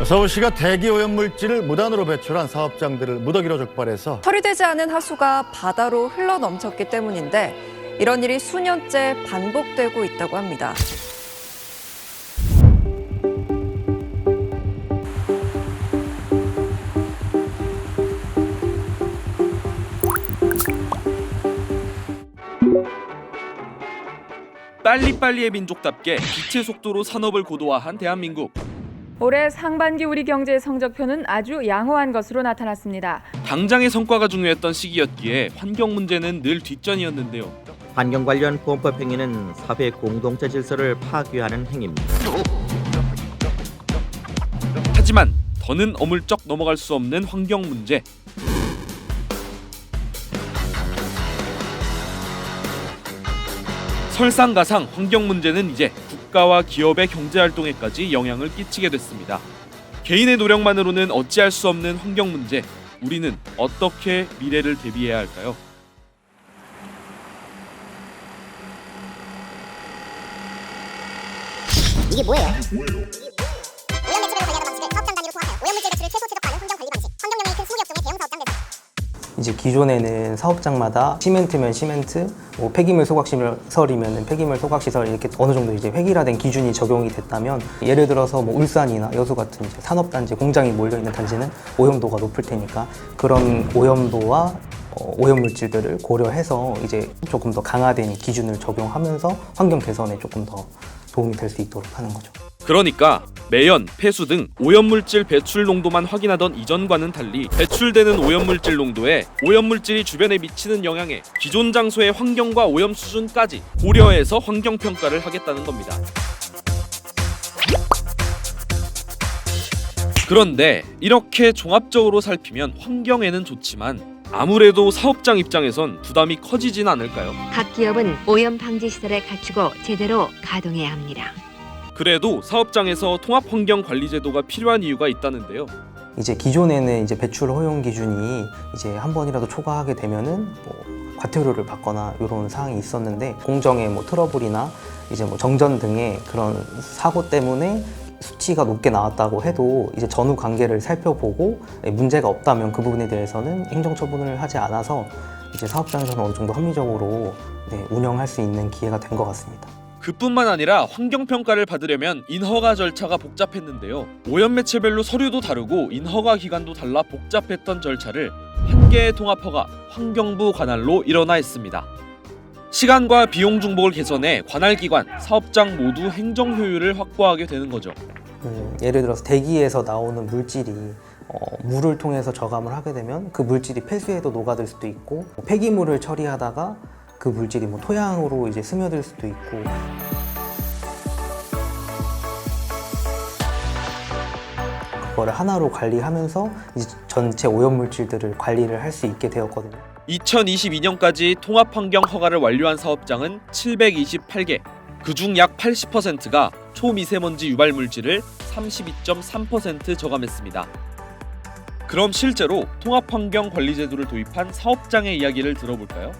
서울시가 대기 오염물질을 무단으로 배출한 사업장들을 무더기로 적발해서 처리되지 않은 하수가 바다로 흘러넘쳤기 때문인데 이런 일이 수년째 반복되고 있다고 합니다. 빨리빨리의 민족답게 빛의 속도로 산업을 고도화한 대한민국. 올해 상반기 우리 경제의 성적표는 아주 양호한 것으로 나타났습니다. 당장의 성과가 중요했던 시기였기에 환경 문제는 늘 뒷전이었는데요. 환경 관련 범법 행위는 사회 공동체 질서를 파괴하는 행위입니다. 하지만 더는 어물쩍 넘어갈 수 없는 환경 문제. 설상가상 환경 문제는 이제 국가와 기업의 경제활동에까지 영향을 끼치게 됐습니다. 개인의 노력만으로는 어찌할 수 없는 환경 문제. 우리는 어떻게 미래를 대비해야 할까요? 이게 뭐예요? 오염 배출에도 관리하는 방식을 사업장 단위로 통합하여 오염물질 배출을 최소 최적화하는 환경 관리 방식. 환경 영향이 큰 20개 업종의 대형 사업장 대상. 이제 기존에는 사업장마다 시멘트면 시멘트, 뭐 폐기물 소각시설이면 폐기물 소각시설 이렇게 어느 정도 이제 획일화된 기준이 적용이 됐다면 예를 들어서 뭐 울산이나 여수 같은 이제 산업단지, 공장이 몰려 있는 단지는 오염도가 높을 테니까 그런 오염도와 오염물질들을 고려해서 이제 조금 더 강화된 기준을 적용하면서 환경 개선에 조금 더 도움이 될 수 있도록 하는 거죠. 그러니까 매연, 폐수 등 오염물질 배출 농도만 확인하던 이전과는 달리 배출되는 오염물질 농도에 오염물질이 주변에 미치는 영향에 기존 장소의 환경과 오염 수준까지 고려해서 환경평가를 하겠다는 겁니다. 그런데 이렇게 종합적으로 살피면 환경에는 좋지만 아무래도 사업장 입장에선 부담이 커지진 않을까요? 각 기업은 오염 방지 시설을 갖추고 제대로 가동해야 합니다. 그래도 사업장에서 통합환경관리제도가 필요한 이유가 있다는데요. 이제 기존에는 이제 배출 허용 기준이 이제 한 번이라도 초과하게 되면은 뭐 과태료를 받거나 이런 사항이 있었는데 공정의 뭐 트러블이나 이제 뭐 정전 등의 그런 사고 때문에 수치가 높게 나왔다고 해도 이제 전후 관계를 살펴보고 문제가 없다면 그 부분에 대해서는 행정처분을 하지 않아서 이제 사업장에서는 어느 정도 합리적으로 운영할 수 있는 기회가 된 것 같습니다. 그뿐만 아니라 환경평가를 받으려면 인허가 절차가 복잡했는데요. 오염 매체별로 서류도 다르고 인허가 기간도 달라 복잡했던 절차를 한 개의 통합허가 환경부 관할로 일어나 있습니다. 시간과 비용 중복을 개선해 관할기관, 사업장 모두 행정 효율을 확보하게 되는 거죠. 예를 들어서 대기에서 나오는 물질이 물을 통해서 저감을 하게 되면 그 물질이 폐수에도 녹아들 수도 있고 폐기물을 처리하다가 그 물질이 뭐 토양으로 이제 스며들 수도 있고 그거를 하나로 관리하면서 이제 전체 오염물질들을 관리를 할 수 있게 되었거든요. 2022년까지 통합환경 허가를 완료한 사업장은 728개. 그중 약 80%가 초미세먼지 유발 물질을 32.3% 저감했습니다. 그럼 실제로 통합환경관리제도를 도입한 사업장의 이야기를 들어볼까요?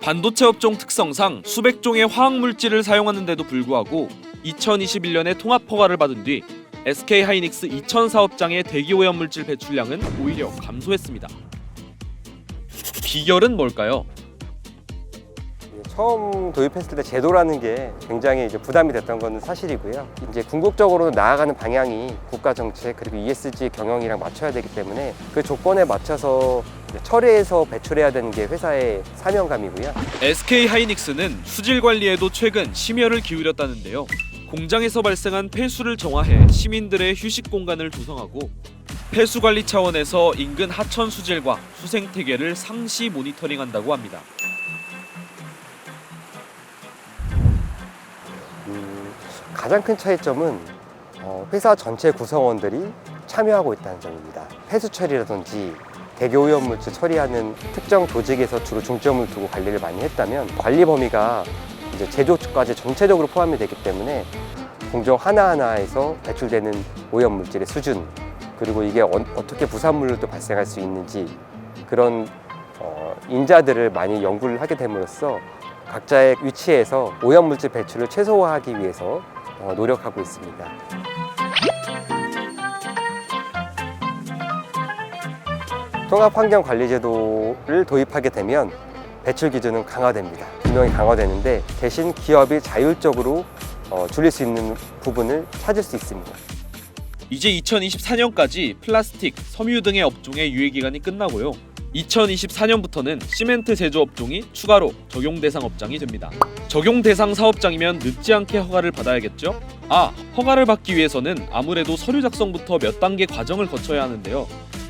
반도체 업종 특성상 수백 종의 화학물질을 사용하는데도 불구하고 2021년에 통합허가를 받은 뒤 SK하이닉스 이천 사업장의 대기오염물질 배출량은 오히려 감소했습니다. 비결은 뭘까요? 처음 도입했을 때 제도라는 게 굉장히 부담이 됐던 건 사실이고요. 이제 궁극적으로 나아가는 방향이 국가 정책 그리고 ESG 경영이랑 맞춰야 되기 때문에 그 조건에 맞춰서 처리해서 배출해야 되는 게 회사의 사명감이고요. SK하이닉스는 수질 관리에도 최근 심혈을 기울였다는데요. 공장에서 발생한 폐수를 정화해 시민들의 휴식 공간을 조성하고 폐수 관리 차원에서 인근 하천 수질과 수생태계를 상시 모니터링한다고 합니다. 가장 큰 차이점은 회사 전체 구성원들이 참여하고 있다는 점입니다. 폐수 처리라든지 대기오염물질 처리하는 특정 조직에서 주로 중점을 두고 관리를 많이 했다면 관리 범위가 이제 제조까지 전체적으로 포함이 되기 때문에 공정 하나하나에서 배출되는 오염물질의 수준, 그리고 이게 어떻게 부산물로 또 발생할 수 있는지 그런 인자들을 많이 연구를 하게 됨으로써 각자의 위치에서 오염물질 배출을 최소화하기 위해서 노력하고 있습니다. 통합환경관리제도를 도입하게 되면 배출 기준은 강화됩니다. 분명히 강화되는데 대신 기업이 자율적으로 줄일 수 있는 부분을 찾을 수 있습니다. 이제 2024년까지 플라스틱, 섬유 등의 업종의 유예 기간이 끝나고요. 2024년부터는 시멘트 제조 업종이 추가로 적용 대상 업장이 됩니다. 적용 대상 사업장이면 늦지 않게 허가를 받아야겠죠? 허가를 받기 위해서는 아무래도 서류 작성부터 몇 단계 과정을 거쳐야 하는데요.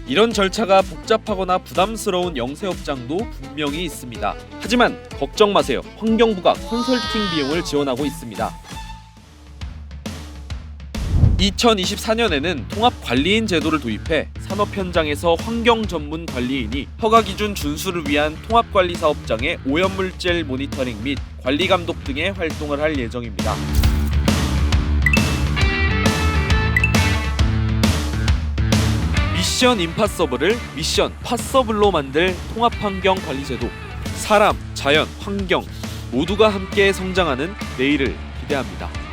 이런 절차가 복잡하거나 부담스러운 영세업장도 분명히 있습니다. 하지만 걱정 마세요. 환경부가 컨설팅 비용을 지원하고 있습니다. 2024년에는 통합관리인 제도를 도입해 산업 현장에서 환경 전문 관리인이 허가 기준 준수를 위한 통합관리 사업장의 오염물질 모니터링 및 관리 감독 등의 활동을 할 예정입니다. 미션 임파서블을 미션 파서블로 만들 통합환경관리제도. 사람, 자연, 환경 모두가 함께 성장하는 내일을 기대합니다.